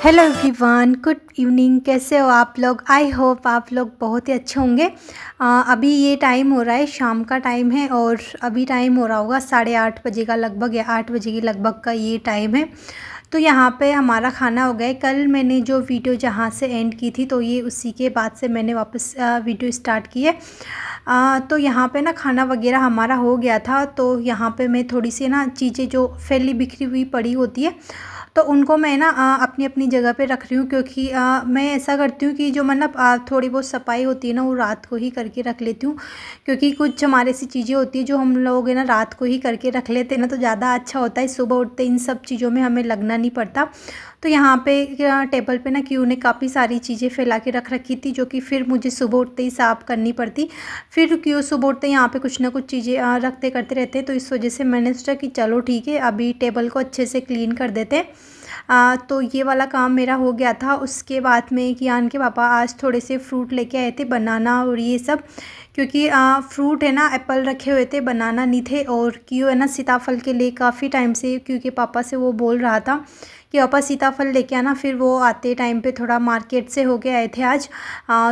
Hello everyone, good evening. कैसे हो आप लोग? आई होप आप लोग बहुत ही अच्छे होंगे। अभी ये टाइम हो रहा है, शाम का टाइम है और अभी टाइम हो रहा होगा 8:30 बजे का लगभग, या 8 बजे के लगभग का ये टाइम है। तो यहाँ पे हमारा खाना हो गया है। कल मैंने जो वीडियो जहाँ से एंड की थी, तो ये उसी के बाद से मैंने वापस वीडियो स्टार्ट की है। तो यहाँ पे ना खाना वगैरह हमारा हो गया था। तो यहाँ पे मैं थोड़ी सी ना चीज़ें जो फैली बिखरी हुई पड़ी होती है, तो उनको मैं ना अपनी अपनी जगह पे रख रही हूँ, क्योंकि मैं ऐसा करती हूँ कि जो मतलब थोड़ी बहुत सफाई होती है ना, वो रात को ही करके रख लेती हूँ। क्योंकि कुछ हमारे ऐसी चीज़ें होती है जो हम लोग है ना रात को ही करके रख लेते हैं ना, तो ज़्यादा अच्छा होता है। सुबह उठते इन सब चीज़ों में हमें लगना नहीं पड़ता। तो यहाँ पे टेबल पे ना क्यू ने काफ़ी सारी चीज़ें फैला के रख रखी थी, जो कि फिर मुझे सुबह उठते ही साफ़ करनी पड़ती। फिर क्यों सुबह उठते यहाँ पे कुछ ना कुछ चीज़ें रखते करते रहते हैं, तो इस वजह से मैंने सोचा कि चलो ठीक है, अभी टेबल को अच्छे से क्लीन कर देते हैं। तो ये वाला काम मेरा हो गया था। उसके बाद में कियान के पापा आज थोड़े से फ्रूट लेके आए थे, बनाना और ये सब। क्योंकि फ्रूट है ना, एप्पल रखे हुए थे, बनाना नहीं थे। और क्यों है ना, सीताफल के लिए काफ़ी टाइम से क्योंकि पापा से वो बोल रहा था कि पापा सीताफल लेके आना। फिर वो आते टाइम पे थोड़ा मार्केट से होके आए थे आज।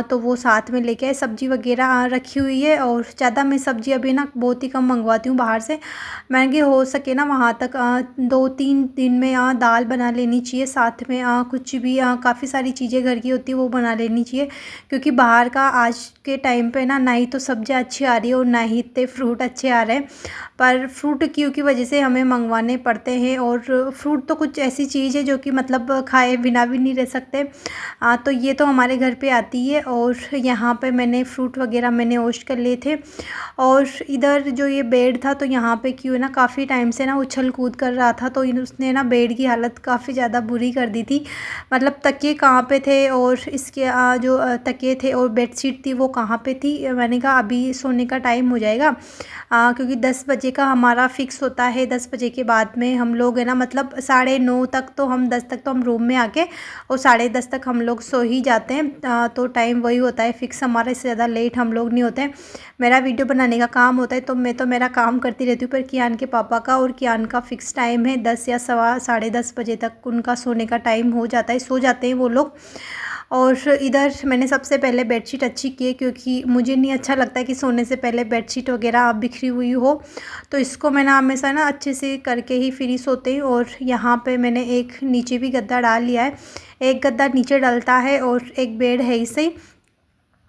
तो वो साथ में लेके आए। सब्ज़ी वगैरह रखी हुई है, और ज़्यादा मैं सब्ज़ी अभी ना बहुत ही कम मंगवाती हूँ बाहर से। मैंने कहा हो सके ना वहाँ तक 2-3 दिन में दाल बना लेनी चाहिए, साथ में कुछ भी काफ़ी सारी चीज़ें घर की होती है वो बना लेनी चाहिए। क्योंकि बाहर का आज के टाइम पे ना ही तो सब्ज़ियाँ अच्छी आ रही है और ना ही इतने फ्रूट अच्छे आ रहे हैं। पर फ्रूट क्यों की वजह से हमें मंगवाने पड़ते हैं। और फ्रूट तो कुछ ऐसी चीज़ है जो कि मतलब खाए बिना भी नहीं रह सकते। तो ये तो हमारे घर पे आती है। और यहाँ पे मैंने फ्रूट वगैरह मैंने वॉश कर लिए थे। और इधर जो ये बेड था, तो यहाँ पे क्यों ना काफ़ी टाइम से ना उछल कूद कर रहा था, तो उसने ना बेड की हालत काफ़ी ज़्यादा बुरी कर दी थी। मतलब तकिए कहाँ पे थे और इसके जो तकिए थे और बेडशीट थी वो कहाँ पे थी। मैंने कहा अभी सोने का टाइम हो जाएगा, क्योंकि 10 बजे का हमारा फ़िक्स होता है। 10 बजे के बाद में हम लोग है ना, मतलब 9:30 तक तो हम 10 तक तो हम रूम में आके, और 10:30 तक हम लोग सो ही जाते हैं। तो टाइम वही होता है फ़िक्स हमारा, इससे ज़्यादा लेट हम लोग नहीं होते हैं। मेरा वीडियो बनाने का काम होता है, तो मैं तो मेरा काम करती रहती हूँ। पर कियान के पापा का और कियान का फ़िक्स टाइम है 10 या सवा 10:30 बजे तक उनका सोने का टाइम हो जाता है, सो जाते हैं वो लोग। और इधर मैंने सबसे पहले बेडशीट अच्छी की है, क्योंकि मुझे नहीं अच्छा लगता कि सोने से पहले बेडशीट वगैरह बिखरी हुई हो। तो इसको मैंने हमेशा ना अच्छे से करके ही फिर ही सोते हैं। और यहाँ पे मैंने एक नीचे भी गद्दा डाल लिया है। एक गद्दा नीचे डलता है और एक बेड है इसे ही।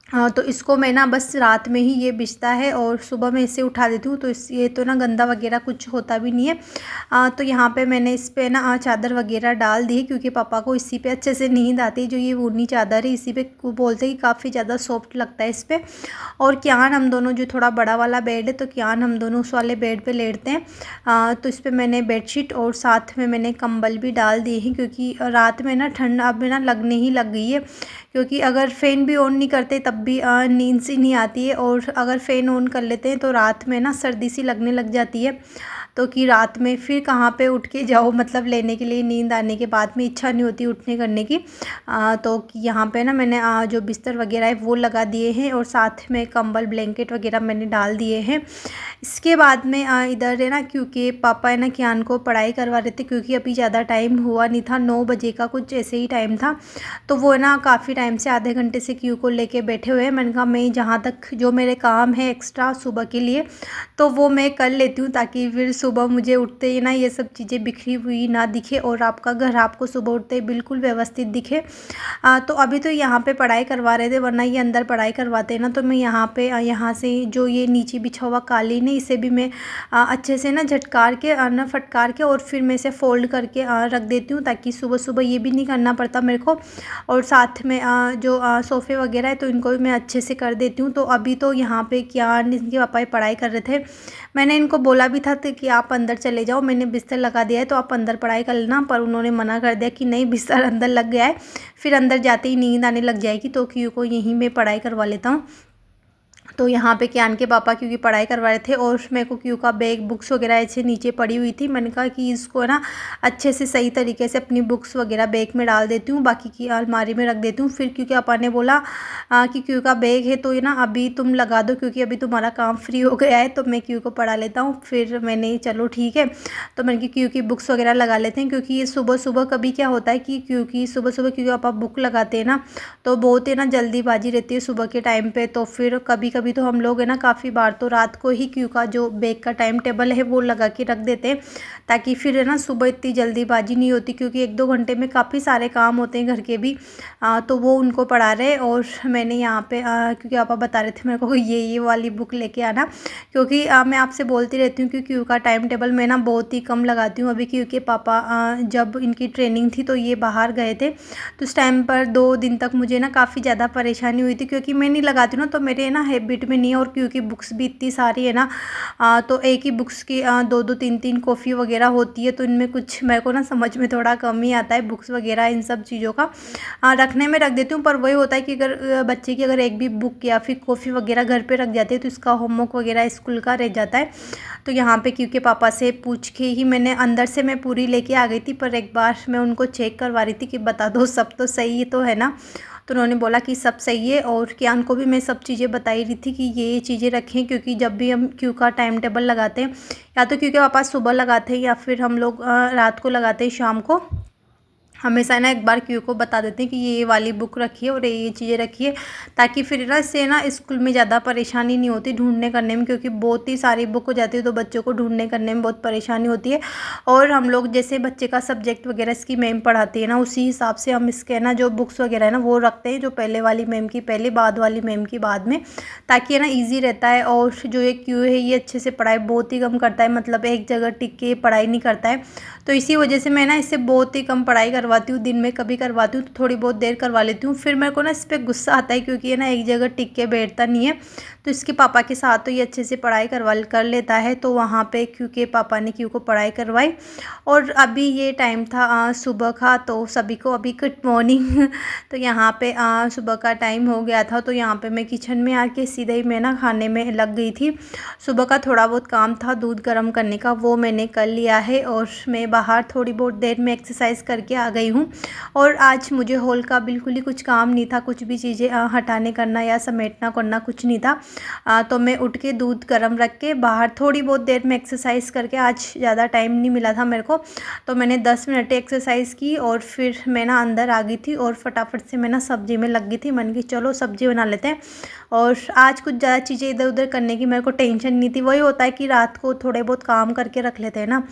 हाँ, तो इसको मैं ना बस रात में ही ये बिछता है और सुबह मैं इसे उठा देती हूँ। तो इस ये तो ना गंदा वगैरह कुछ होता भी नहीं है। तो यहाँ पे मैंने इस पे ना चादर वगैरह डाल दी है, क्योंकि पापा को इसी पे अच्छे से नींद आती है। जो ये ऊनी चादर है, इसी पे वो बोलते हैं कि काफ़ी ज़्यादा सॉफ्ट लगता है इस पे। और कियान हम दोनों, जो थोड़ा बड़ा वाला बेड है, तो कियान हम दोनों उस वाले बेड पे लेटते हैं। तो इस पे मैंने बेडशीट और साथ में मैंने कंबल भी डाल दिए हैं, क्योंकि रात में ना ठंड अब ना लगने ही लग गई है। क्योंकि अगर फ़ैन भी ऑन नहीं करते तब भी नींद सी नहीं आती है, और अगर फ़ैन ऑन कर लेते हैं तो रात में ना सर्दी सी लगने लग जाती है। तो कि रात में फिर कहाँ पे उठ के जाओ, मतलब लेने के लिए, नींद आने के बाद में इच्छा नहीं होती उठने करने की। तो यहाँ पे ना मैंने जो बिस्तर वगैरह है वो लगा दिए हैं, और साथ में कंबल ब्लैंकेट वगैरह मैंने डाल दिए हैं। इसके बाद में इधर है ना, क्योंकि पापा है ना कियान को पढ़ाई करवा रहे थे, क्योंकि अभी ज़्यादा टाइम हुआ नहीं था, 9 बजे का कुछ ऐसे ही टाइम था। तो वो ना काफ़ी टाइम से आधे घंटे से क्यू को लेके बैठे हुए हैं। मैंने कहा मैं जहाँ तक जो मेरे काम है एक्स्ट्रा सुबह के लिए, तो वो मैं कर लेती हूँ, ताकि फिर सुबह मुझे उठते ही ना ये सब चीज़ें बिखरी हुई ना दिखे, और आपका घर आपको सुबह उठते ही बिल्कुल व्यवस्थित दिखे। तो अभी तो यहाँ पे पढ़ाई करवा रहे थे, वरना ये अंदर पढ़ाई करवाते हैं ना, तो मैं यहाँ पे यहाँ से जो ये नीचे बिछा हुआ कालीन है, इसे भी मैं अच्छे से ना झटकार के ना फटकार के, और फिर मैं इसे फोल्ड करके रख देती हूँ, ताकि सुबह सुबह ये भी नहीं करना पड़ता मेरे को। और साथ में जो सोफ़े वगैरह है, तो इनको भी मैं अच्छे से कर देती हूँ। तो अभी तो यहाँ पे क्या इनके पापा पढ़ाई कर रहे थे। मैंने इनको बोला भी था कि आप अंदर चले जाओ, मैंने बिस्तर लगा दिया है, तो आप अंदर पढ़ाई कर लेना। पर उन्होंने मना कर दिया कि नहीं, बिस्तर अंदर लग गया है, फिर अंदर जाते ही नींद आने लग जाएगी, तो क्यों को यहीं मैं पढ़ाई करवा लेता हूँ। तो यहाँ पे कियान के पापा क्योंकि पढ़ाई करवा रहे थे और मेरे को क्यू का बैग बुक्स वगैरह ऐसे नीचे पड़ी हुई थी। मैंने कहा कि इसको ना अच्छे से सही तरीके से अपनी बुक्स वगैरह बैग में डाल देती हूँ, बाकी की अलमारी में रख देती हूँ। फिर क्योंकि पापा ने बोला कि क्यू का बैग है तो ये ना अभी तुम लगा दो क्योंकि अभी तुम्हारा काम फ्री हो गया है, तो मैं क्यू को पढ़ा लेता हूँ। फिर मैंने चलो ठीक है, तो मैंने क्यू की बुक्स वगैरह लगा लेते हैं क्योंकि ये सुबह सुबह कभी क्या होता है कि क्योंकि सुबह सुबह क्योंकि पापा बुक लगाते हैं ना तो बहुत है ना जल्दीबाजी रहती है सुबह के टाइम पे। तो फिर कभी कभी तो हम लोग है ना काफ़ी बार तो रात को ही क्यू का जो बैग का टाइम टेबल है वो लगा के रख देते हैं, ताकि फिर है ना सुबह इतनी जल्दीबाजी नहीं होती क्योंकि 1-2 घंटे में काफ़ी सारे काम होते हैं घर के भी। तो वो उनको पढ़ा रहे और मैंने यहाँ पे क्योंकि पापा बता रहे थे मेरे को ये वाली बुक लेके आना, क्योंकि मैं आपसे बोलती रहती हूँ कि क्यू का टाइम टेबल मैं ना बहुत ही कम लगाती हूँ अभी, क्योंकि पापा जब इनकी ट्रेनिंग थी तो ये बाहर गए थे, तो उस टाइम पर 2 दिन तक मुझे ना काफ़ी ज़्यादा परेशानी हुई थी क्योंकि मैं नहीं लगाती हूँ ना, तो मेरे ना हैबिट में नहीं है। और क्योंकि बुक्स भी इतनी सारी है ना तो एक ही बुक्स की 2-2 3-3 कॉपी वगैरह होती है, तो इनमें कुछ मेरे को ना समझ में थोड़ा कम ही आता है बुक्स वगैरह इन सब चीज़ों का रखने में रख देती हूँ। पर वही होता है कि अगर बच्चे की अगर एक भी बुक या फिर कॉफ़ी वगैरह घर पे रख जाती है तो इसका होमवर्क वगैरह स्कूल का रह जाता है। तो यहाँ पे क्योंकि पापा से पूछ के ही मैंने अंदर से मैं पूरी लेके आ गई थी, पर एक बार मैं उनको चेक करवा रही थी कि बता दो सब तो सही तो है ना, तो उन्होंने बोला कि सब सही है। और कियान को भी मैं सब चीज़ें बताई रही थी कि ये चीज़ें रखें, क्योंकि जब भी हम क्यू का टाइम टेबल लगाते हैं या तो क्योंकि पापा सुबह लगाते हैं या फिर हम लोग रात को लगाते हैं शाम को, हमेशा ना एक बार क्यू को बता देते हैं कि ये वाली बुक रखिए और ये चीज़ें रखिए, ताकि फिर ना इससे ना स्कूल में ज़्यादा परेशानी नहीं होती ढूंढने करने में, क्योंकि बहुत ही सारी बुक हो जाती है तो बच्चों को ढूंढने करने में बहुत परेशानी होती है। और हम लोग जैसे बच्चे का सब्जेक्ट वगैरह इसकी मैम पढ़ाती है ना, उसी हिसाब से हम इसके ना जो बुक्स वगैरह है ना वो रखते हैं, जो पहले वाली मैम की पहले, बाद वाली मैम की बाद में, ताकि है ना ईजी रहता है। और जो ये क्यू है ये अच्छे से पढ़ाई बहुत ही कम करता है, मतलब एक जगह टिक के पढ़ाई नहीं करता है, तो इसी वजह से मैं ना इससे बहुत ही कम पढ़ाई करवाती हूँ। दिन में कभी करवाती हूँ तो थोड़ी बहुत देर करवा लेती हूँ, फिर मेरे को ना इस पर गुस्सा आता है क्योंकि ये ना एक जगह टिक के बैठता नहीं है। तो इसके पापा के साथ तो ये अच्छे से पढ़ाई करवा कर लेता है, तो वहाँ पे क्योंकि पापा ने क्यू को पढ़ाई करवाई। और अभी ये टाइम था सुबह का, तो सभी को अभी गुड मॉर्निंग तो यहाँ पे सुबह का टाइम हो गया था, तो यहाँ पे मैं किचन में आके सीधे ही मैं ना खाने में लग गई थी। सुबह का थोड़ा बहुत काम था दूध गर्म करने का, वो मैंने कर लिया है, और मैं बाहर थोड़ी बहुत देर में एक्सरसाइज करके आ गई हूँ। और आज मुझे हॉल का बिल्कुल ही कुछ काम नहीं था, कुछ भी चीज़ें हटाने करना या समेटना करना कुछ नहीं था। तो मैं उठ के दूध गर्म रख के बाहर थोड़ी बहुत देर में एक्सरसाइज करके, आज ज़्यादा टाइम नहीं मिला था मेरे को, तो मैंने 10 मिनट एक्सरसाइज की और फिर मैं ना अंदर आ गई थी और फटाफट से मैं ना सब्ज़ी में लग गई थी। मैंने कहा चलो सब्ज़ी बना लेते हैं, और आज कुछ ज़्यादा चीज़ें इधर उधर करने की मेरे को टेंशन नहीं थी। वही होता है कि रात को थोड़े बहुत काम करके रख लेते हैं ना,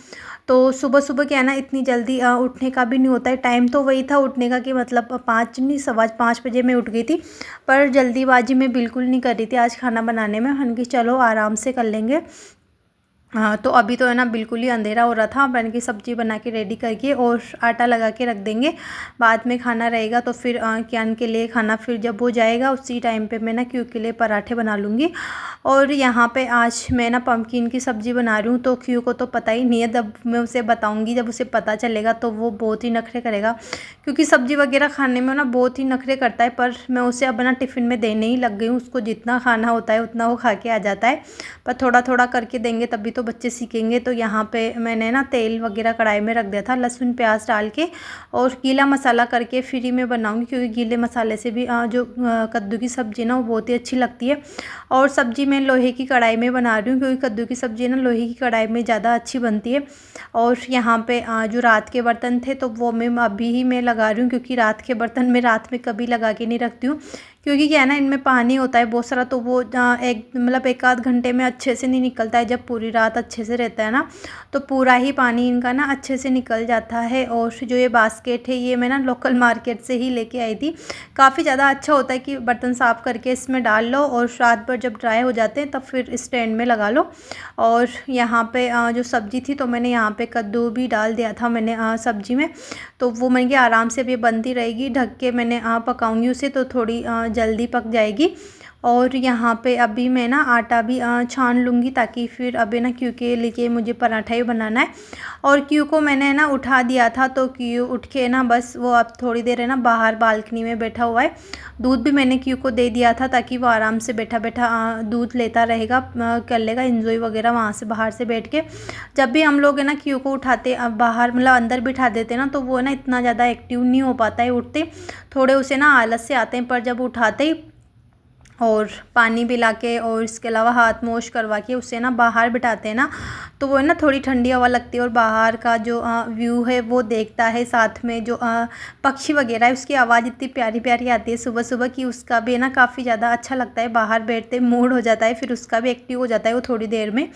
तो सुबह सुबह क्या है ना इतनी जल्दी उठने का भी नहीं होता है। टाइम तो वही था उठने का कि मतलब 5 नहीं 5:15 बजे मैं उठ गई थी, पर जल्दीबाजी मैं बिल्कुल नहीं कर रही थी आज खाना बनाने में। मैंने कहा चलो आराम से कर लेंगे। हाँ, तो अभी तो है ना बिल्कुल ही अंधेरा हो रहा था, मैंने की सब्ज़ी बना के रेडी करके और आटा लगा के रख देंगे, बाद में खाना रहेगा तो फिर कियान के लिए खाना फिर जब हो जाएगा उसी टाइम पे मैं ना क्यू के लिए पराठे बना लूँगी। और यहाँ पे आज मैं ना पम्पकिन की सब्ज़ी बना रही हूँ, तो क्यू को तो पता ही नहीं है, जब मैं उसे बताऊँगी जब उसे पता चलेगा तो वो बहुत ही नखरे करेगा, क्योंकि सब्ज़ी वगैरह खाने में ना बहुत ही नखरे करता है। पर मैं उसे अब ना टिफ़िन में देने ही लग गई हूँ, उसको जितना खाना होता है उतना वो खा के आ जाता है, पर थोड़ा थोड़ा करके देंगे तभी तो बच्चे सीखेंगे। तो यहाँ पे मैंने ना तेल वगैरह कढ़ाई में रख दिया था, लहसुन प्याज डाल के और गीला मसाला करके फिर ही मैं बनाऊँगी, क्योंकि गीले मसाले से भी जो कद्दू की सब्ज़ी ना वो बहुत ही अच्छी लगती है। और सब्ज़ी मैं लोहे की कढ़ाई में बना रही हूँ, क्योंकि कद्दू की सब्ज़ी ना लोहे की कढ़ाई में ज़्यादा अच्छी बनती है। और यहाँ पे जो रात के बर्तन थे तो वो मैं अभी ही मैं लगा रही हूँ, क्योंकि रात के बर्तन मैं रात में कभी लगा के नहीं रखती हूँ, क्योंकि क्या है ना इनमें पानी होता है बहुत सारा, तो वो एक मतलब 1-आध घंटे में अच्छे से नहीं निकलता है। जब पूरी रात अच्छे से रहता है ना तो पूरा ही पानी इनका ना अच्छे से निकल जाता है। और जो ये बास्केट है ये मैं ना लोकल मार्केट से ही लेके आई थी, काफ़ी ज़्यादा अच्छा होता है कि बर्तन साफ़ करके इसमें डाल लो और रात भर जब ड्राई हो जाते हैं तब फिर स्टैंड में लगा लो। और यहाँ पे जो सब्ज़ी थी तो मैंने यहाँ पे कद्दू भी डाल दिया था मैंने सब्ज़ी में, तो वो मैंने कि आराम से भी बनती रहेगी, ढक के मैंने पकाऊंगी उसे तो थोड़ी जल्दी पक जाएगी। और यहाँ पे अभी मैं ना आटा भी छान लूँगी, ताकि फिर अभी ना क्यू के लिए मुझे पराठा ही बनाना है। और क्यू को मैंने ना उठा दिया था, तो क्यू उठ के ना बस वो अब थोड़ी देर है ना बाहर बालकनी में बैठा हुआ है। दूध भी मैंने क्यू को दे दिया था, ताकि वो आराम से बैठा बैठा दूध लेता रहेगा, कर लेगा इंजॉय वगैरह वहाँ से बाहर से बैठ के। जब भी हम लोग है ना क्यू को उठाते बाहर मतलब अंदर बिठा देते ना, तो वो ना इतना ज़्यादा एक्टिव नहीं हो पाता है उठते, थोड़े उसे ना आलस से आते हैं। पर जब उठाते ही और पानी पिला के और इसके अलावा हाथ वॉश करवा के उसे ना बाहर बिठाते हैं ना, तो वो है ना थोड़ी ठंडी हवा लगती है और बाहर का जो व्यू है वो देखता है। साथ में जो पक्षी वगैरह है उसकी आवाज़ इतनी प्यारी प्यारी आती है सुबह सुबह की, उसका भी है ना काफ़ी ज़्यादा अच्छा लगता है। बाहर बैठते मूड हो जाता है, फिर उसका भी एक्टिव हो जाता है वो थोड़ी देर में।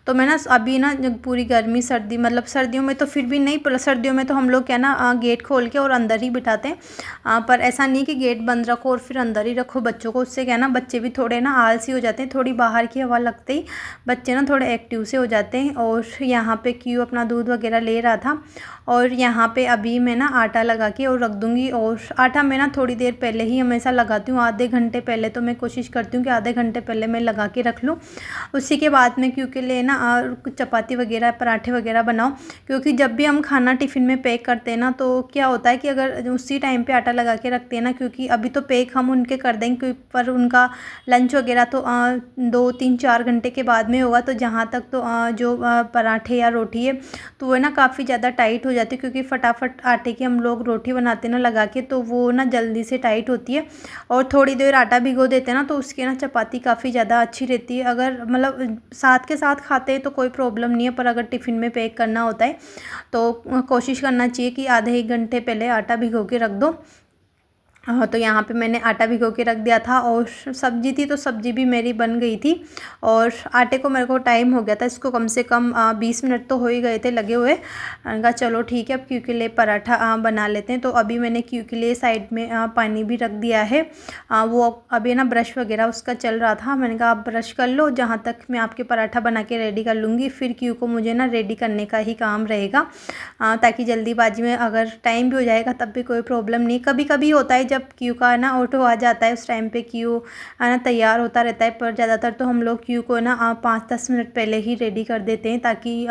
तो मैं ना अभी ना पूरी गर्मी सर्दी मतलब सर्दियों में तो फिर भी नहीं, पर सर्दियों में तो हम लोग क्या ना गेट खोल के और अंदर ही बिठाते हैं। पर ऐसा नहीं कि गेट बंद रखो और फिर अंदर ही रखो बच्चों को, उससे क्या ना बच्चे भी थोड़े ना आलसी हो जाते हैं। थोड़ी बाहर की हवा लगते ही बच्चे ना थोड़े एक्टिव से हो जाते हैं। और यहाँ पे क्यू अपना दूध वगैरह ले रहा था, और यहाँ पे अभी मैं ना आटा लगा के और रख दूँगी। और आटा मैं ना थोड़ी देर पहले ही हमेशा लगाती हूँ, आधे घंटे पहले तो मैं कोशिश करती हूँ कि आधे घंटे पहले मैं लगा के रख लूँ। उसी के बाद में क्यू के लिए ना चपाती वगैरह पराठे वगैरह बनाओ, क्योंकि जब भी हम खाना टिफ़िन में पैक करते हैं ना, तो क्या होता है कि अगर उसी टाइम पे आटा लगा के रखते हैं ना, क्योंकि अभी तो पैक हम उनके कर देंगे, पर उनका लंच वगैरह तो 2-3-4 घंटे के बाद में होगा। तो जहाँ तक तो जो पराठे या रोटी है तो वो ना काफ़ी ज़्यादा टाइट हो जाती है, क्योंकि फटाफट आटे की हम लोग रोटी बनाते हैं ना लगा के, तो वो ना जल्दी से टाइट होती है। और थोड़ी देर आटा भिगो देते हैं ना, तो उसकी ना चपाती काफ़ी ज़्यादा अच्छी रहती है। अगर मतलब साथ के साथ खाते हैं तो कोई प्रॉब्लम नहीं है, पर अगर टिफ़िन में पैक करना होता है तो कोशिश करना चाहिए कि आधे 1 घंटे पहले आटा भिगो के रख दो। हाँ, तो यहाँ पे मैंने आटा भिगो के रख दिया था, और सब्जी थी तो सब्जी भी मेरी बन गई थी। और आटे को मेरे को टाइम हो गया था, इसको कम से कम 20 मिनट तो हो ही गए थे लगे हुए। मैंने कहा चलो ठीक है, अब क्यू के लिए पराठा बना लेते हैं। तो अभी मैंने क्यू के लिए साइड में पानी भी रख दिया है। वो अभी ना ब्रश वगैरह उसका चल रहा था, मैंने कहा आप ब्रश कर लो, जहाँ तक मैं आपके पराठा बना के रेडी कर लूँगी। फिर क्यू को मुझे ना रेडी करने का ही काम रहेगा, ताकि जल्दीबाजी में अगर टाइम भी हो जाएगा तब भी कोई प्रॉब्लम नहीं। कभी कभी होता है जब क्यू का ना ऑटो आ जाता है, उस टाइम पे क्यू ना तैयार होता रहता है, पर ज़्यादातर तो हम लोग क्यू को ना 5-10 मिनट पहले ही रेडी कर देते हैं, ताकि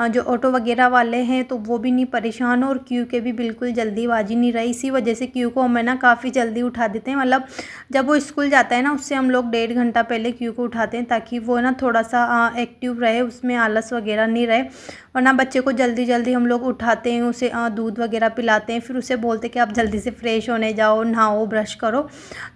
जो ऑटो वगैरह वाले हैं तो वो भी नहीं परेशान हो, और क्यू के भी बिल्कुल जल्दीबाजी नहीं रही। इसी वजह से क्यू को हमें ना काफ़ी जल्दी उठा देते हैं, मतलब जब वो स्कूल जाता है ना उससे हम लोग 1.5 घंटा पहले क्यू को उठाते हैं, ताकि वो ना थोड़ा सा एक्टिव रहे, उसमें आलस वगैरह नहीं रहे। वरना बच्चे को जल्दी जल्दी हम लोग उठाते हैं, उसे दूध वगैरह पिलाते हैं, फिर उसे बोलते हैं कि आप जल्दी से फ्रेश होने जाओ, नहाओ, ब्रश करो।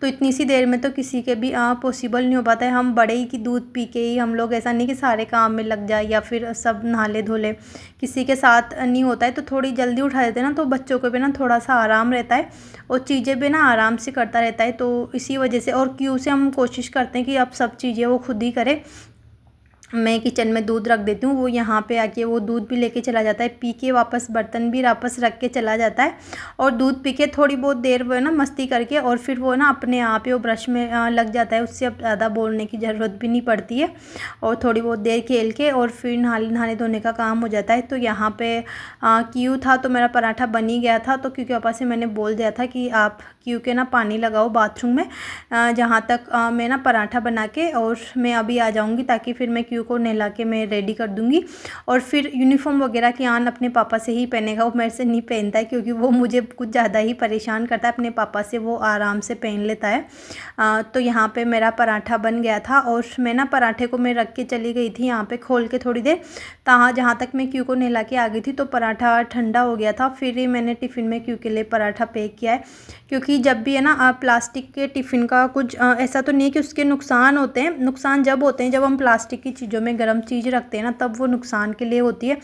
तो इतनी सी देर में तो किसी के भी पॉसिबल नहीं हो पाता है। हम बड़े ही की दूध पी के ही हम लोग, ऐसा नहीं कि सारे काम में लग जाए या फिर सब नहा ले धो ले, किसी के साथ नहीं होता है। तो थोड़ी जल्दी उठा देते हैं ना, तो बच्चों को भी ना थोड़ा सा आराम रहता है और चीज़ें भी ना आराम से करता रहता है। तो इसी वजह से, और क्यू से हम कोशिश करते हैं कि अब सब चीज़ें वो खुद ही करे। मैं किचन में दूध रख देती हूँ, वो यहाँ पे आके वो दूध भी लेके चला जाता है, पी के वापस बर्तन भी वापस रख के चला जाता है। और दूध पी के थोड़ी बहुत देर वो है ना मस्ती करके, और फिर वो ना अपने आप ही वो ब्रश में लग जाता है, उससे अब ज़्यादा बोलने की ज़रूरत भी नहीं पड़ती है। और थोड़ी बहुत देर खेल के और फिर नहाने धोने का काम हो जाता है। तो यहाँ पर क्यू था तो मेरा पराठा बन ही गया था। तो क्योंकि पापा से मैंने बोल दिया था कि आप क्यू के ना पानी लगाओ बाथरूम में, जहाँ तक मैं ना पराठा बना के और मैं अभी आ जाऊँगी, ताकि फिर मैं क्यू को नहला के मैं रेडी कर दूँगी। और फिर यूनिफॉर्म वगैरह की आन अपने पापा से ही पहनेगा, वो मेरे से नहीं पहनता है, क्योंकि वो मुझे कुछ ज़्यादा ही परेशान करता है। अपने पापा से वो आराम से पहन लेता है। तो यहाँ पे मेरा पराठा बन गया था, और मैं ना पराठे को मैं रख के चली गई थी यहाँ पे खोल के थोड़ी देर, जहाँ तक मैं क्यू को नहला के आ गई थी तो पराठा ठंडा हो गया था। फिर ही मैंने टिफ़िन में क्यू के लिए पराठा पैक किया है, क्योंकि जब भी है ना प्लास्टिक के टिफ़िन का कुछ ऐसा तो नहीं है कि उसके नुकसान होते हैं। नुकसान जब होते हैं जब हम प्लास्टिक की चीज़ों में गर्म चीज़ रखते हैं ना, तब वो नुकसान के लिए होती है।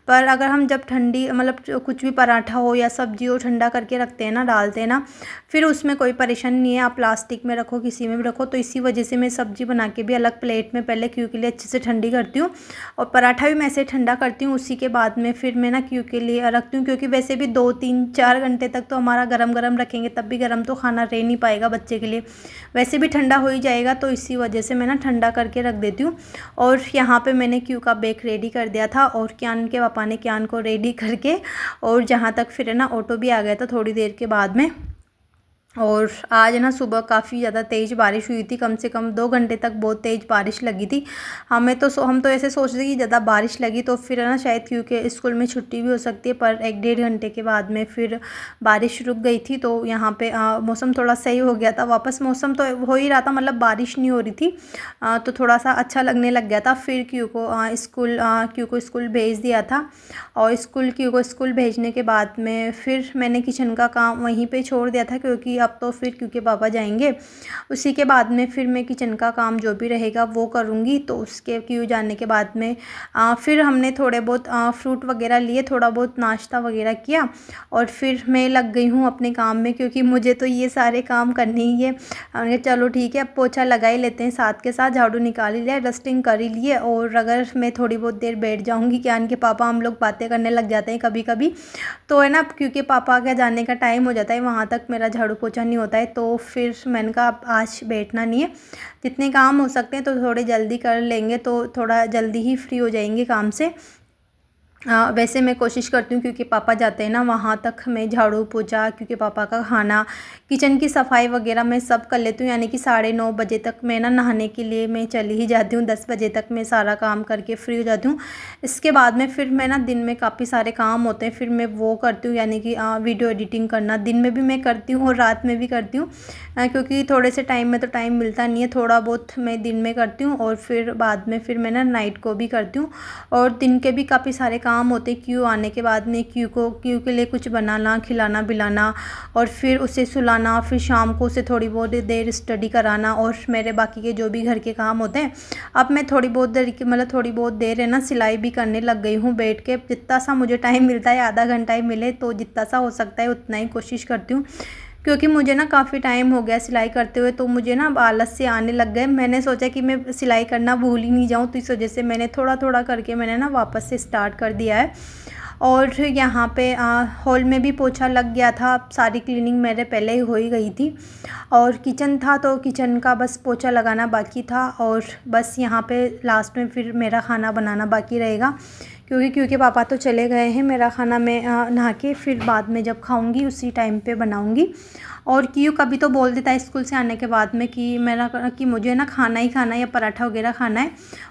पर अगर हम जब ठंडी मतलब कुछ भी पराठा हो या सब्जी हो ठंडा करके रखते हैं ना, डालते हैं ना, फिर उसमें कोई परेशानी नहीं है। आप प्लास्टिक में रखो, किसी में भी रखो। तो इसी वजह से मैं सब्जी बना के भी अलग प्लेट में पहले क्यू के लिए अच्छे से ठंडी करती हूँ, और पराठा भी मैं ऐसे ठंडा करती हूँ। उसी के बाद में फिर मैं ना क्यू के लिए रखती हूँ, क्योंकि वैसे भी 2-3-4 घंटे तक तो हमारा गरम गरम रखेंगे तब भी गरम तो खाना रह नहीं पाएगा बच्चे के लिए, वैसे भी ठंडा हो ही जाएगा। तो इसी वजह से मैं ना ठंडा करके रख देती हूँ। और यहाँ पे मैंने क्यू का बेक रेडी कर दिया था, और क्यान के पापा ने क्यान को रेडी करके, और जहाँ तक फिर है ना ऑटो भी आ गया था थोड़ी देर के बाद में। और आज ना सुबह काफ़ी ज़्यादा तेज़ बारिश हुई थी, कम से कम 2 घंटे तक बहुत तेज़ बारिश लगी थी। हम तो ऐसे सोच रहे थे कि ज़्यादा बारिश लगी तो फिर है ना शायद क्योंकि स्कूल में छुट्टी भी हो सकती है, पर 1 डेढ़ घंटे के बाद में फिर बारिश रुक गई थी। तो यहाँ पे मौसम थोड़ा सही हो गया था वापस। मौसम तो हो ही रहा था, मतलब बारिश नहीं हो रही थी, तो थोड़ा-सा अच्छा लगने लग गया था। फिर क्यू को स्कूल भेज दिया था, और क्यू को स्कूल भेजने के बाद में फिर मैंने किचन का काम वहीं पे छोड़ दिया था, क्योंकि अब तो फिर क्योंकि पापा जाएंगे उसी के बाद में फिर मैं किचन का काम जो भी रहेगा वो करूँगी। तो उसके क्यू जाने के बाद में फिर हमने थोड़े बहुत फ्रूट वगैरह लिए, थोड़ा बहुत नाश्ता वगैरह किया, और फिर मैं लग गई हूँ अपने काम में, क्योंकि मुझे तो ये सारे काम करने ही है। हमने कहा चलो ठीक है, अब पोछा लगा ही लेते हैं, साथ के साथ झाड़ू निकाल ही लिया, डस्टिंग कर ही लिए। और अगर मैं थोड़ी बहुत देर बैठ जाऊँगी, क्या इनके पापा हम लोग बातें करने लग जाते हैं कभी कभी, तो है ना, क्योंकि पापा के जाने का टाइम हो जाता है, वहाँ तक मेरा झाड़ू पोछा नहीं होता है। तो फिर मैंने कहा अब आज बैठना नहीं है, जितने काम हो सकते हैं तो थोड़े जल्दी कर लेंगे, तो थोड़ा जल्दी ही फ्री हो जाएंगे काम से। वैसे मैं कोशिश करती हूँ, क्योंकि पापा जाते हैं ना वहाँ तक मैं झाड़ू पोछा, क्योंकि पापा का खाना, किचन की सफाई वगैरह मैं सब कर लेती हूँ। यानी कि 9:30 बजे तक मैं ना नहाने के लिए मैं चली ही जाती हूँ, 10 बजे तक मैं सारा काम करके फ्री हो जाती हूँ। इसके बाद में फिर मैं ना दिन में काफ़ी सारे काम होते हैं, फिर मैं वो करती हूँ, यानी कि वीडियो एडिटिंग करना दिन में भी मैं करती हूँ और रात में भी करती हूँ, क्योंकि थोड़े से टाइम में तो टाइम मिलता नहीं है। थोड़ा बहुत मैं दिन में करती हूँ, और फिर बाद में फिर मैं ना नाइट को भी करती हूँ। और दिन के भी काफ़ी सारे काम होते हैं। क्यू आने के बाद में क्यू के लिए कुछ बनाना, खिलाना पिलाना, और फिर उसे सुलाना, फिर शाम को उसे थोड़ी बहुत देर स्टडी कराना, और मेरे बाकी के जो भी घर के काम होते हैं। अब मैं थोड़ी बहुत देर है ना सिलाई भी करने लग गई हूँ बैठ के। जितना सा मुझे टाइम मिलता है, आधा घंटा ही मिले तो जितना सा हो सकता है उतना ही कोशिश करती हूँ, क्योंकि मुझे ना काफ़ी टाइम हो गया सिलाई करते हुए, तो मुझे ना अब आलस से आने लग गए। मैंने सोचा कि मैं सिलाई करना भूल ही नहीं जाऊँ, तो इस वजह से मैंने थोड़ा थोड़ा करके मैंने ना वापस से स्टार्ट कर दिया है। और यहाँ पे हॉल में भी पोछा लग गया था, सारी क्लीनिंग मेरे पहले ही हो ही गई थी। और किचन था तो किचन का बस पोछा लगाना बाकी था, और बस यहाँ पे लास्ट में फिर मेरा खाना बनाना बाकी रहेगा, क्योंकि पापा तो चले गए हैं। मेरा खाना मैं नहा के फिर बाद में जब खाऊंगी उसी टाइम पे बनाऊंगी। और क्यों कभी तो बोल देता है स्कूल से आने के बाद में कि मुझे ना खाना ही खाना है, या पराठा वगैरह खाना है,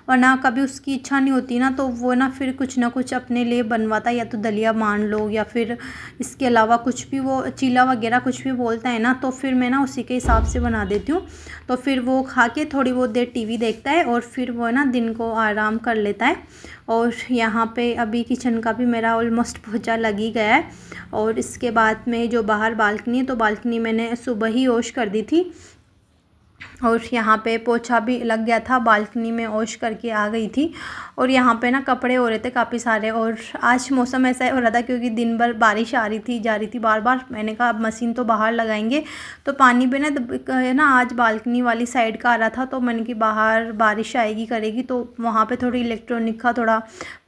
और ना कभी उसकी इच्छा नहीं होती ना, तो वो ना फिर कुछ ना कुछ अपने लिए बनवाता है, या तो दलिया मान लो, या फिर इसके अलावा कुछ भी वो चीला वगैरह कुछ भी बोलता है ना, तो फिर मैं ना उसी के हिसाब से बना देती हूँ। तो फिर वो खा के थोड़ी बहुत देर टीवी देखता है, और फिर वो ना दिन को आराम कर लेता है। और यहाँ पे अभी किचन का भी मेरा ऑलमोस्ट पोछा लग ही गया है। और इसके बाद में जो बाहर बालकनी है, तो बालकनी मैंने सुबह ही वॉश कर दी थी, और यहाँ पे पोछा भी लग गया था, बालकनी में वॉश करके आ गई थी। और यहाँ पे ना कपड़े हो रहे थे काफ़ी सारे, और आज मौसम ऐसा हो रहा था क्योंकि दिन भर बारिश आ रही थी जा रही थी बार बार। मैंने कहा अब मशीन तो बाहर लगाएंगे, तो पानी भी ना आज बालकनी वाली साइड का आ रहा था, तो मैंने कि बाहर बारिश आएगी करेगी तो वहाँ पर थोड़ी इलेक्ट्रॉनिक का थोड़ा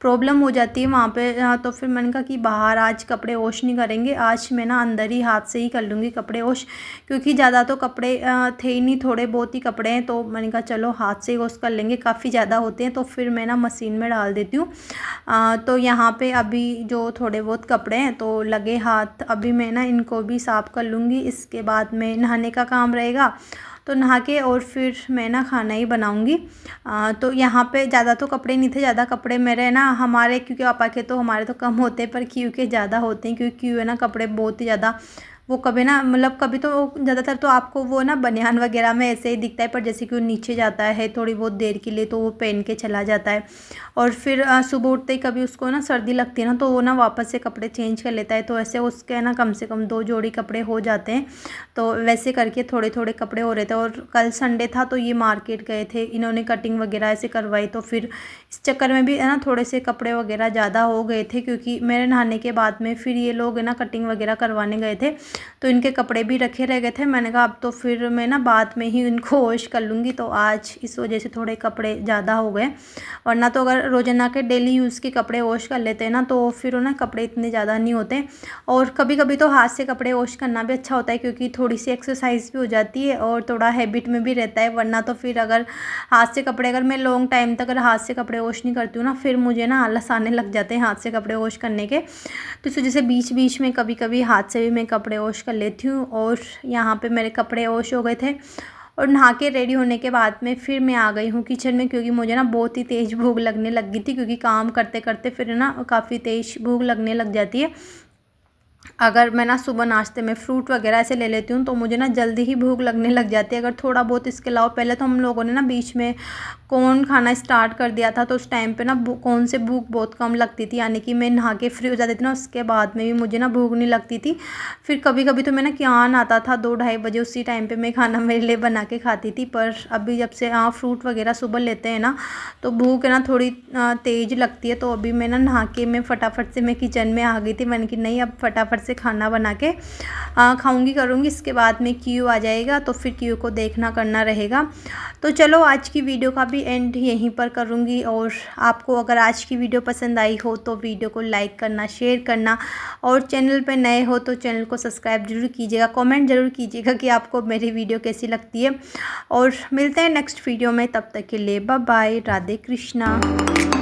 प्रॉब्लम हो जाती है वहाँ पर। तो फिर मैंने कहा कि बाहर आज कपड़े वॉश नहीं करेंगे, आज मैं ना अंदर ही हाथ से ही कर लूँगी कपड़े वॉश, क्योंकि ज़्यादा तो कपड़े थे ही नहीं, थोड़े बहुत ही कपड़े हैं। तो मैंने कहा चलो हाथ से ही वॉश कर लेंगे, काफ़ी ज़्यादा होते हैं तो फिर मैं ना मशीन में डाल देती हूँ। तो यहाँ पे अभी जो थोड़े बहुत कपड़े हैं तो लगे हाथ, अभी मैं ना इनको भी साफ़ कर लूँगी। इसके बाद में नहाने का काम रहेगा, तो नहा के और फिर मैं ना खाना ही बनाऊँगी। तो यहाँ पे ज़्यादा तो कपड़े नहीं थे, ज़्यादा कपड़े मेरे ना हमारे, क्योंकि पापा के तो हमारे तो कम होते हैं, पर क्यू के ज़्यादा होते हैं, क्योंकि क्यू है ना कपड़े बहुत ही ज़्यादा, वो कभी ना कभी तो ज़्यादातर तो आपको वो ना बनियान वगैरह में ऐसे ही दिखता है, पर जैसे कि वो नीचे जाता है थोड़ी बहुत देर के लिए तो वो पहन के चला जाता है, और फिर सुबह उठते ही कभी उसको ना सर्दी लगती है ना, तो वो ना वापस से कपड़े चेंज कर लेता है। तो ऐसे उसके ना कम से कम 2 जोड़ी कपड़े हो जाते हैं। तो वैसे करके थोड़े थोड़े कपड़े हो रहे थे। और कल संडे था तो ये मार्केट गए थे, इन्होंने कटिंग वगैरह ऐसे करवाई, तो फिर इस चक्कर में भी है ना थोड़े से कपड़े वगैरह ज़्यादा हो गए थे, क्योंकि मेरे नहाने के बाद में फिर ये लोग है ना कटिंग वगैरह करवाने गए थे, तो इनके कपड़े भी रखे रह गए थे। मैंने कहा अब तो फिर मैं ना बाद में ही इनको वॉश कर लूँगी, तो आज इस वजह से थोड़े कपड़े ज़्यादा हो गए। वरना तो अगर रोज़ाना के डेली यूज़ के कपड़े वॉश कर लेते हैं ना, तो फिर ना कपड़े इतने ज़्यादा नहीं होते। और कभी कभी तो हाथ से कपड़े वॉश करना भी अच्छा होता है, क्योंकि थोड़ी सी एक्सरसाइज भी हो जाती है और थोड़ा हैबिट में भी रहता है। वरना तो फिर अगर हाथ से कपड़े, अगर मैं लॉन्ग टाइम तक अगर हाथ से कपड़े वॉश नहीं करती हूँ ना, फिर मुझे ना आलस आने लग जाते हैं हाथ से कपड़े वॉश करने के। तो इस वजह से बीच बीच में कभी कभी हाथ से भी मैं कपड़े वॉश कर लेती हूँ। और यहाँ पे मेरे कपड़े वॉश हो गए थे और नहा के रेडी होने के बाद में फिर मैं आ गई हूँ किचन में, क्योंकि मुझे ना बहुत ही तेज़ भूख लगने लग गई थी, क्योंकि काम करते करते फिर ना काफ़ी तेज़ भूख लगने लग जाती है। अगर मैं ना सुबह नाश्ते में फ्रूट वगैरह ऐसे ले लेती हूँ तो मुझे ना जल्दी ही भूख लगने लग जाती है। अगर थोड़ा बहुत इसके अलावा, पहले तो हम लोगों ने ना बीच में कॉर्न खाना स्टार्ट कर दिया था, तो उस टाइम पे ना कॉर्न से भूख बहुत कम लगती थी, यानी कि मैं नहा के फ्री हो जाती थी ना, उसके बाद में भी मुझे ना भूख नहीं लगती थी। फिर कभी कभी तो मैं ना कियान आता था 2-2:30 बजे, उसी टाइम पर मैं खाना मेरे लिए बना के खाती थी। पर अभी जब से फ्रूट वगैरह सुबह लेते हैं ना, तो भूख है ना थोड़ी तेज़ लगती है। तो अभी मैं ना नहा के मैं फटाफट से मैं किचन में आ गई थी। मैंने कि नहीं, अब फटाफट से खाना बना के खाऊंगी करूँगी, इसके बाद में क्यू आ जाएगा तो फिर क्यू को देखना करना रहेगा। तो चलो आज की वीडियो का भी एंड यहीं पर करूँगी। और आपको अगर आज की वीडियो पसंद आई हो तो वीडियो को लाइक करना, शेयर करना, और चैनल पे नए हो तो चैनल को सब्सक्राइब जरूर कीजिएगा, कमेंट ज़रूर कीजिएगा कि आपको मेरी वीडियो कैसी लगती है। और मिलते हैं नेक्स्ट वीडियो में, तब तक के लिए बाय बाय, राधे कृष्णा।